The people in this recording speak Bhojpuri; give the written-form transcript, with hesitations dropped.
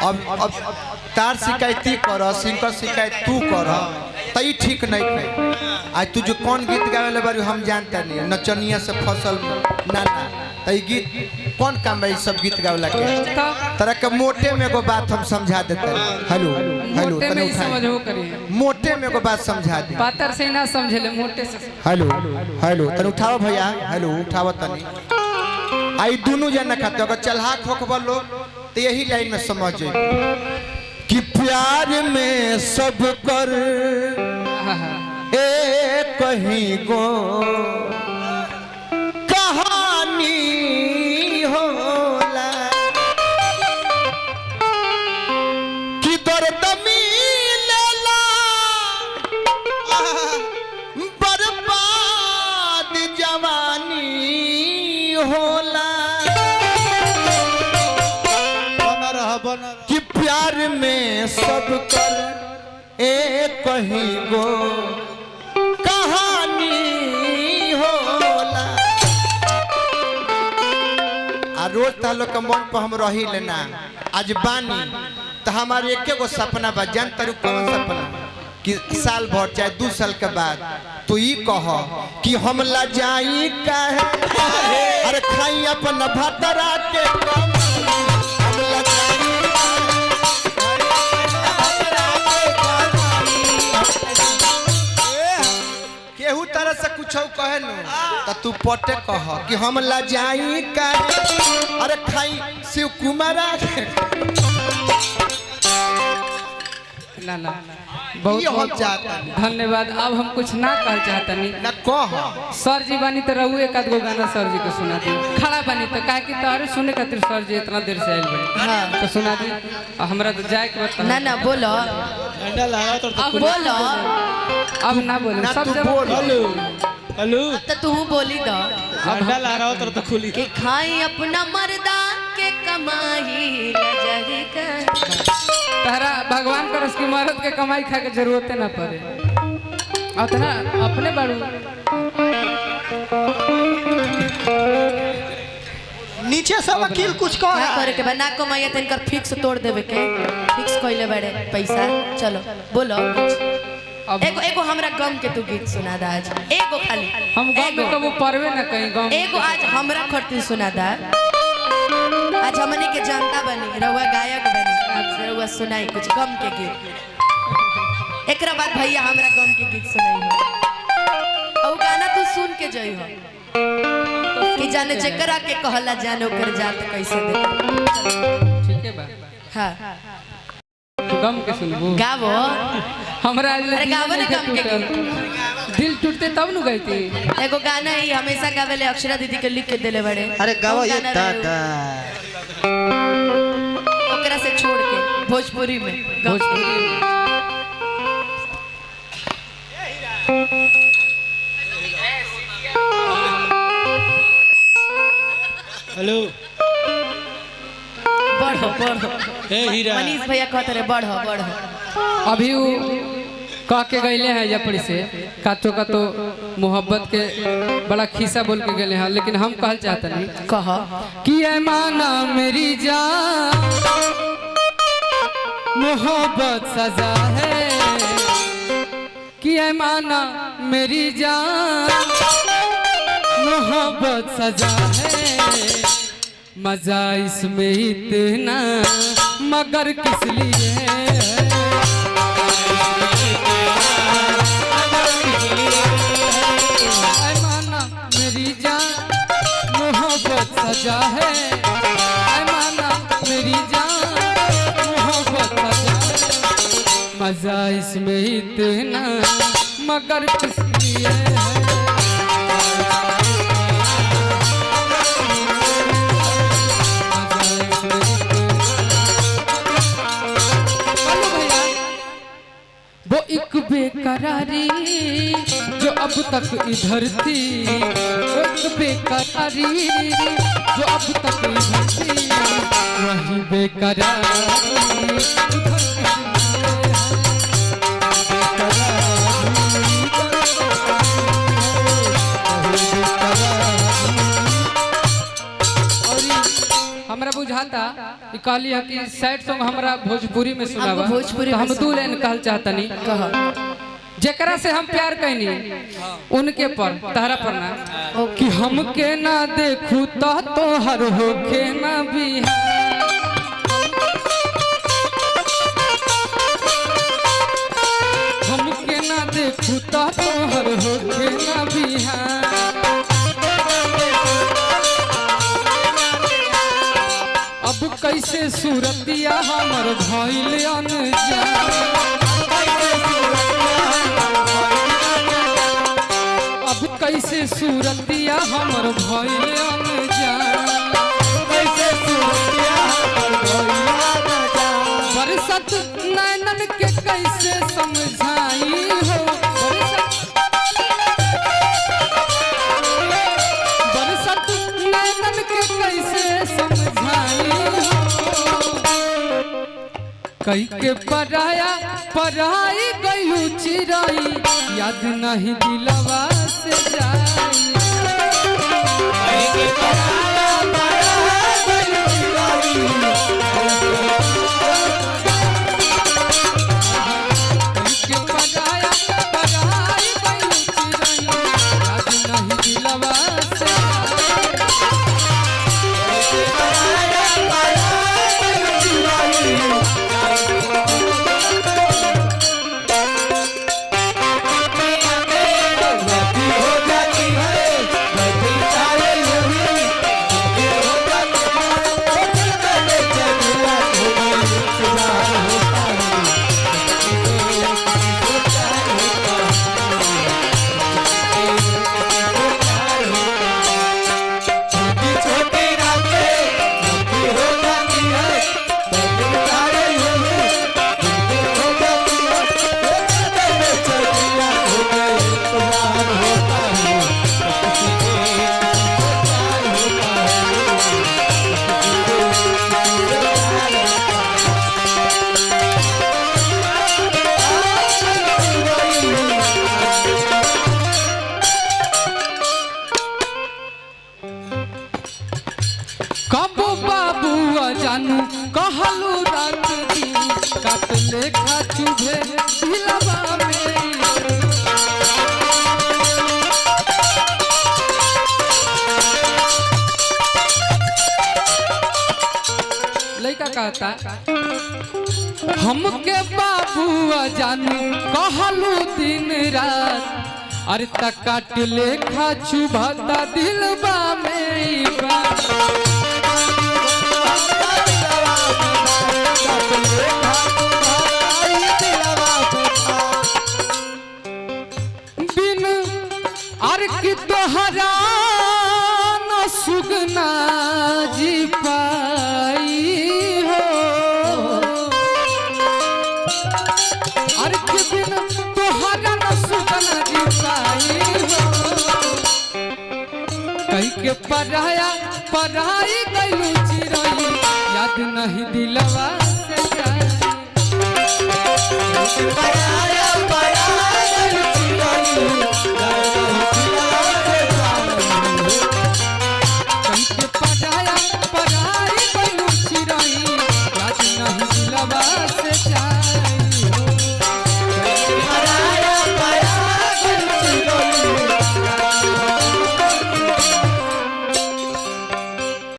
अब तार शिकायती कर सिंकर शिकायत तू कर तई ठीक नहीं है। आज तू जो कौन गीत गावे बारी हम जानता नहीं नचनिया से फसल ना तई गीत कौन काम है सब गीत गावला के तरह के मोटे में एगो बात हम समझा देते। हेलो हेलो मोटे में एगो बात समझा दे पातर से ना समझले मोटे से। हेलो हेलो तने उठाओ भैया हेलो उठाओ तने आई दोनों जना खाते अगर चलहाक होखबा लो तो यही लाइन में समझ कि प्यार में सब कर एक कहीं गो कहानी होला कि दर्द मिलेला बर्बाद जवानी होला कि प्यार में सब कर एक कहीं गो कहानी होला। आ रोज तालो के मन पर हम रही लेना आज बानी तो हमारे एक गो सपना बा जान तरु कौन सपना कि साल भर चाहे 2 साल के बाद तो ये कह कि हम ला जाई काहे अरे खाई अपन भतरा के केहू तरह से कुछ कहे नु तो तू पटे कह कि हम ला जाई का अरे खाई शिव कुमार ना ना बहुत धन्यवाद। अब हम कुछ ना कह चाहता नहीं ना कह सर जी बानी तो रहू एक आध गो गाना सर जी को सुना दी खड़ा बानी तो काहे कि तारे सुने खातिर सर जी इतना देर से आइल बड़े हां तो सुना दी हमरा तो जाए के बता ना ना बोलो डंडा लगा तो अब बोलो अब ना बोलो सब जब हेलो हेलो तो तू बोली दो डंडा लगा रहा तो खुली कि खाई अपना मर्दा के कमाई लजही का तारा भगवान कर उसकी मरद के कमाई खा के जरूरत ना पड़े उतना अपने बाड़ू नीचे से वकील कुछ कह क्या करे के बना कमाई तो इनकर फिक्स तोड़ देवे के फिक्स कइले बड़े पैसा। चलो बोलो एगो एगो हमरा गम के तू गीत सुना दा आज एगो खाली हम गाँव में कबो परवे ना कहीं गाँव एगो आज हमरा खर्ती सुना दा आज हमने के जनता बनी रहुआ गायक बनी आज रहुआ सुनाई कुछ गम के गीत एकरा बाद भैया हमरा गम के गीत सुनाई हो और गाना तू सुन के जई हो कि जाने जकरा के कहला जाने ओकर जात कैसे दे ठीक है बा हां गम के सुनबो गावो हमरा अरे गावो ना गम के गीत दिल टूटते तब नु गईती एगो गाना ही हमेशा गावेले अक्षरा दीदी के लिख के देले बड़े अरे गाओ ये दादा ओकरा से छोड़ के भोजपुरी में भोजपुरी हेलो बढ़ो बढ़ो ए हीरा मनीष भैया कहते रहे बढ़ो बढ़ो अभी वो कह के गए हैं जपड़ी से कातो कातो मोहब्बत के बड़ा खिस्सा बोल के गए हैं लेकिन हम कहल चाहते नहीं कह कि ऐ माना मेरी जान मोहब्बत सजा है कि ऐ माना मेरी जान मोहब्बत सजा है मजा इसमें इतना मगर किस लिए मेरी जान मोहब्बत सजा है माना मेरी जान मोहब्बत सजा है मजा इसमें इतना मगर किस लिए है वो एक बेकरारी जो अब तक इधर थी वो एक बेकरारी जो अब तक इधर थी वही बेकरारी उधर हमरा बुझाल कहता कि कहली है कि सैड सॉन्ग हमरा भोजपुरी में सुनावा हमको भोजपुरी तो में हम दू लाइन कहल चाहतनी कह जेकरा से हम प्यार कैनी उनके पर तहरा पर ना कि हमके ना देखू तो तोहर होखे ना बिहार हमके ना देखू तो तोहर होखे ना बिहार अब कैसे सूरतिया हमर भइल अनजान अब कैसे सूरतिया हमर भइल अनजान बरसत नैनन के कैसे समझाई हो बरसत नैनन के कैसे समझाई हो कई के पराई गयू चिराई याद नहीं दिलवा से जाई कबो बाबुआ जानू कहलू रात दिन काट लेखा चुभे दिलवा में लड़का कहता हमके बाबुआ जानू कहलू दिन रात अरे तक काट लेखा चुभता दिलवा में बिन अर की तोहरा न सुगना जी पाई हो अर के बिन तोहरा न सुगना जी पाई हो कई के पढ़ाई गयू चिरई याद नहीं दिलवा से जाई